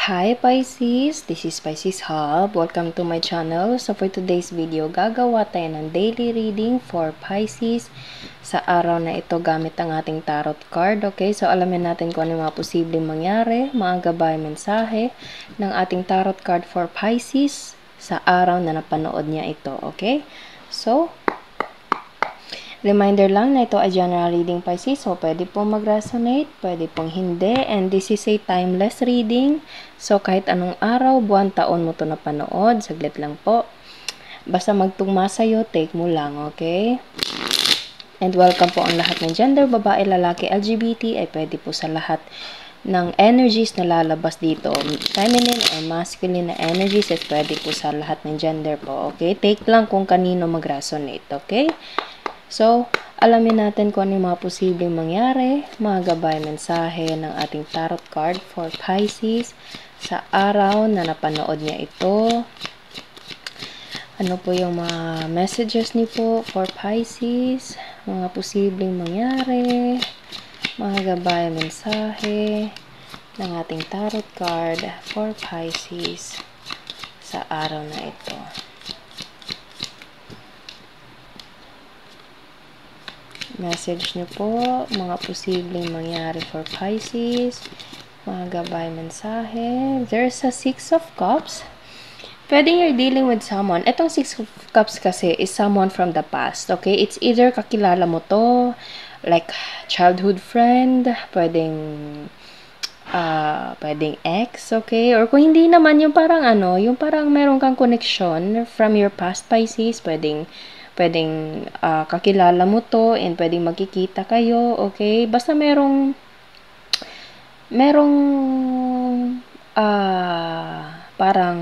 Hi Pisces, this is Pisces Hub. Welcome to my channel. So for today's video, gagawa tayo ng daily reading for Pisces sa araw na ito gamit ang ating tarot card. Okay, so alamin natin kung ano mga posibleng mangyari, mga gabay mensahe ng ating tarot card for Pisces sa araw na napanood niya ito. Okay, so reminder lang na ito ay general reading Pisces, so pwede pong mag-resonate, pwede pong hindi, and this is a timeless reading. So kahit anong araw, buwan, taon mo to napanood, saglit lang po. Basta magtugma sa'yo, take mo lang, okay? And welcome po ang lahat ng gender, babae, lalaki, LGBT, ay pwede po sa lahat ng energies na lalabas dito. Feminine or masculine na energies, ay pwede po sa lahat ng gender po, okay? Take lang kung kanino mag-resonate, okay? So, alamin natin kung ano yung mga posibleng mangyari, mga gabay mensahe ng ating tarot card for Pisces sa araw na napanood niya ito. Ano po yung mga messages niyo po for Pisces, mga posibleng mangyari, mga gabay mensahe ng ating tarot card for Pisces sa araw na ito. Message nyo po, mga posibleng mangyari for Pisces, mga gabay mensahe. There's a 6 of Cups. Pwedeng you're dealing with someone. Etong 6 of Cups kasi is someone from the past, okay? It's either kakilala mo to, like childhood friend, pwedeng ex, okay? Or kung hindi naman, yung parang yung parang meron kang connection from your past Pisces, pwedeng kakilala mo to and pwedeng magkikita kayo, okay? Basta merong parang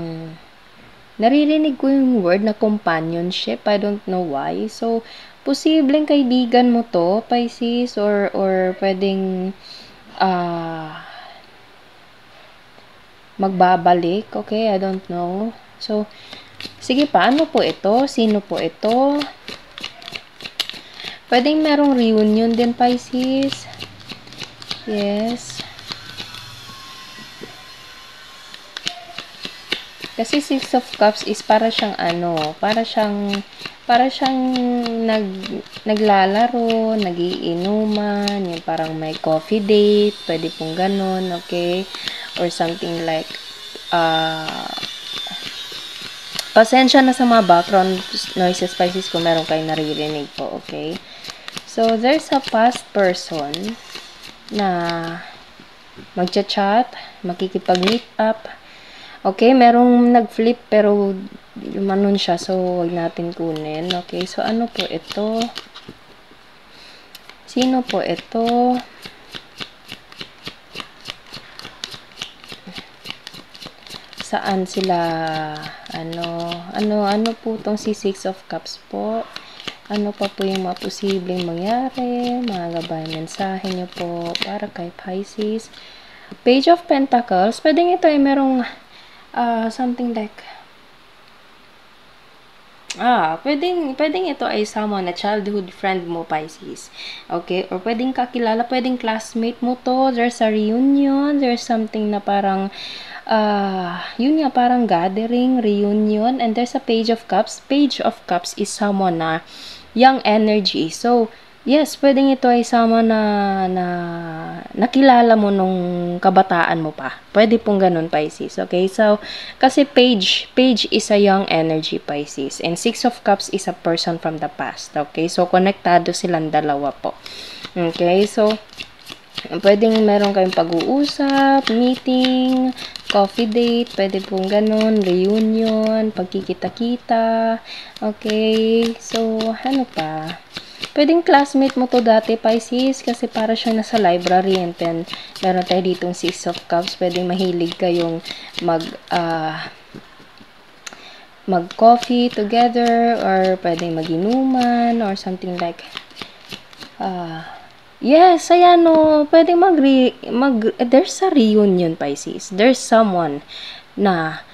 naririnig ko yung word na companionship. I don't know why. So, posibleng kaibigan mo to, Pisces, or pwedeng magbabalik, okay? I don't know. So, sige, paano po ito? Sino po ito? Pwedeng merong reunion din, Pisces. Yes. Kasi 6 of Cups is para siyang naglalaro, nagiinuman, yung parang may coffee date, pwede pong ganun, okay? Or something like, pasensya na sa mga background noises, Pisces, kung meron kayong naririnig po, okay? So, there's a past person na magchat-chat, makikipag-meet up. Okay, merong nag-flip pero lumanon siya, so wag natin kunin. Okay, so ano po ito? Sino po ito? Saan sila, ano po tong si 6 of Cups po? Ano pa po yung mga posibleng mangyari? Mga gabay mensahe nyo po para kay Pisces. Page of Pentacles, pwedeng ito ay merong something like pwedeng ito ay someone na childhood friend mo, Pisces. Okay? Or pwedeng kakilala, pwedeng classmate mo to. There's a reunion. There's something na parang yun nga, parang gathering, reunion, and there's a Page of Cups. Page of Cups is someone na young energy. So, yes, pwedeng ito ay someone na nakilala mo nung kabataan mo pa. Pwede pong ganun, Pisces. Okay? So, kasi page is a young energy, Pisces. And 6 of Cups is a person from the past. Okay? So, konektado silang dalawa po. Okay? So, pwedeng meron kayong pag-uusap, meeting, coffee date, pwede pong ganun, reunion, pagkikita-kita. Okay? So, ano pa? Pwedeng classmate mo to dati, Pisces, kasi para siyang nasa library, and then meron tayo ditong 6 of Cups. Pwedeng mahilig kayong mag-coffee together, or pwedeng mag-inuman, or something like yes, ayan o. Pwedeng there's a reunion, Pisces. There's someone na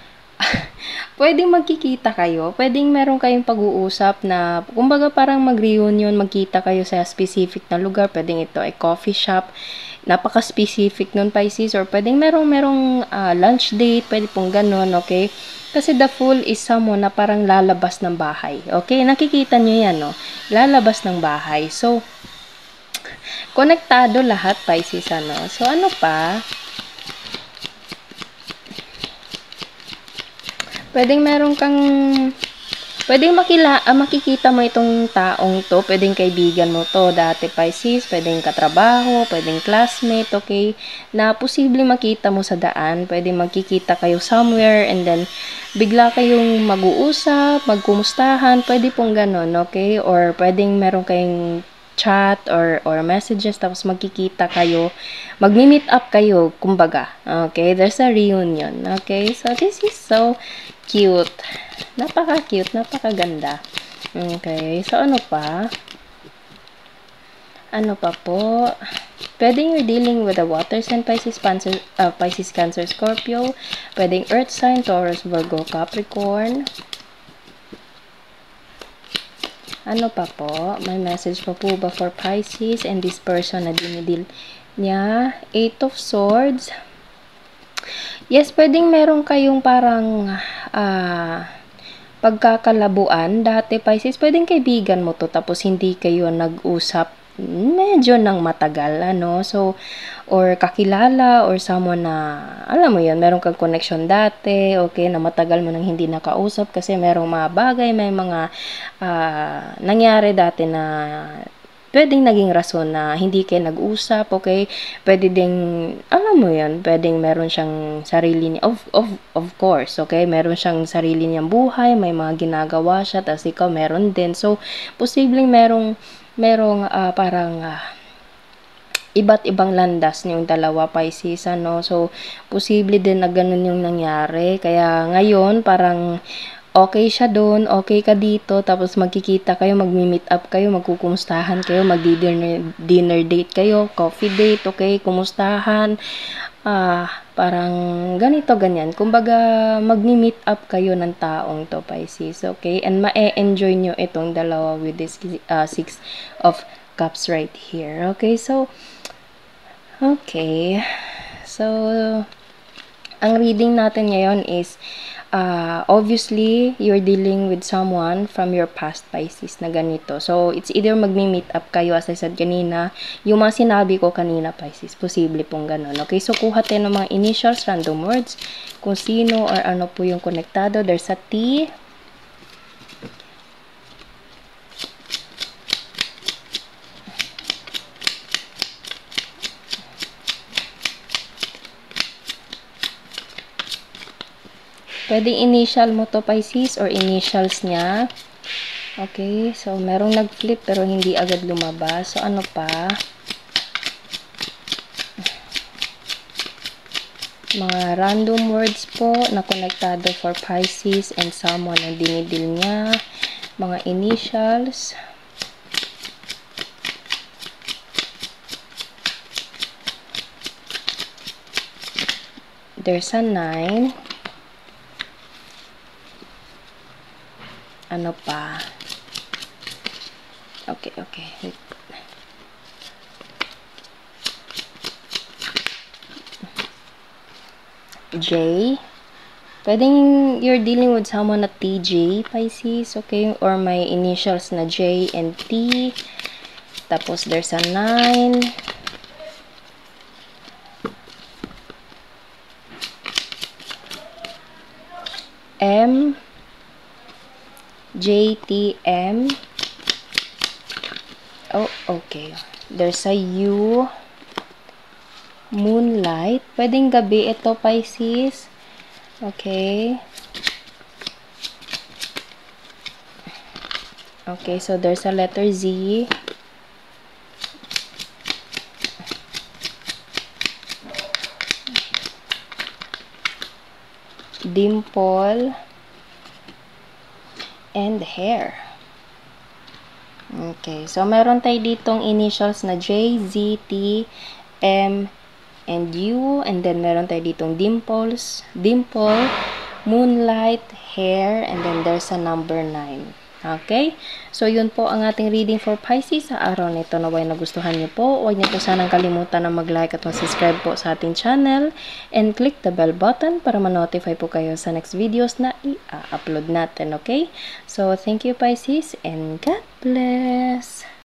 pwedeng magkikita kayo. Pwedeng meron kayong pag-uusap na, kumbaga parang mag-reunion, magkita kayo sa specific na lugar. Pwedeng ito ay coffee shop. napaka-specific nun, Pisces, or pwedeng merong lunch date, pwede pong ganun, okay? Kasi the Fool is someone na parang lalabas ng bahay, okay? Nakikita nyo yan, no? Lalabas ng bahay. So, konektado lahat, Pisces, ano? So, ano pa? Pwedeng makikita mo itong taong to, pwedeng kaibigan mo to, dati, Pisces, pwedeng katrabaho, pwedeng classmate, okay, na posible makita mo sa daan, pwedeng magkikita kayo somewhere, and then, bigla kayong mag-uusap, magkumustahan, pwede pong ganon, okay, or pwedeng meron kayong chat or messages, tapos magkikita kayo, magmi-meet up kayo, kumbaga, okay, there's a reunion, okay, so this is so cute. Napaka-cute, napakaganda. Okay, so ano pa? Ano pa po? Pwedeng you're dealing with a water sign, Pisces, Cancer, Scorpio. Pwedeng earth sign, Taurus, Virgo, Capricorn. Ano pa po? May message pa po ba for Pisces and this person na dinidil niya? 8 of Swords. Yes, pwedeng meron kayong parang pagkakalabuan. Dati, Pisces, pwedeng kaibigan mo to, tapos hindi kayo nag-usap medyo ng matagal, ano? So, or kakilala, or someone na, alam mo yun, meron kang connection dati, okay, na matagal mo nang hindi nakausap kasi merong mga bagay, may mga nangyari dati na pwedeng naging rason na hindi kayo nag-usap, okay? Pwede ding, alam mo yan, pwedeng meron siyang sarili niya, of course, okay? Meron siyang sarili niyang buhay, may mga ginagawa siya, tapos ikaw meron din. So, posibleng merong parang iba't ibang landas niyong dalawa, Pisces, ano? So, posible din na ganun yung nangyari. Kaya ngayon, parang okay siya doon, okay ka dito, tapos magkikita kayo, magmi-meet up kayo, magkukumustahan kayo, dinner date kayo, coffee date, okay, kumustahan, parang ganito, ganyan. Kumbaga, magmi-meet up kayo ng taong to, Pisces, okay, and ma-enjoy nyo itong dalawa with this 6 of Cups right here, okay, so, ang reading natin ngayon is, obviously, you're dealing with someone from your past, Pisces, na ganito. So, it's either magmi-meet up kayo, as I said kanina, yung mga sinabi ko kanina, Pisces, posible pong ganun. Okay, so kuha tayo ng mga initials, random words, kung sino or ano po yung konektado. There's a T. Pwedeng initial mo to, Pisces, or initials niya. Okay, so merong nag-flip pero hindi agad lumabas. So, ano pa? Mga random words po na konektado for Pisces and someone na dinidil niya. Mga initials. There's a 9. Ano pa? Okay. J. Pwedeng you're dealing with someone na TJ, Pisces, okay? Or may initials na J and T. Tapos there's a 9. M. JTM. Oh, okay. There's a U. Moonlight. Pwedeng gabi ito, Pisces. Okay. Okay, so there's a letter Z. Dimple. And hair. Okay, so meron tayo ditong initials na J, Z, T, M, and U, and then meron tayo ditong dimple, moonlight, hair, and then there's a number 9. Okay? So, yun po ang ating reading for Pisces sa araw nito. Naway nagustuhan niyo po. Huwag niyo po sanang kalimutan na mag-like at mag-subscribe po sa ating channel. And click the bell button para ma-notify po kayo sa next videos na i-upload natin. Okay? So, thank you Pisces and God bless!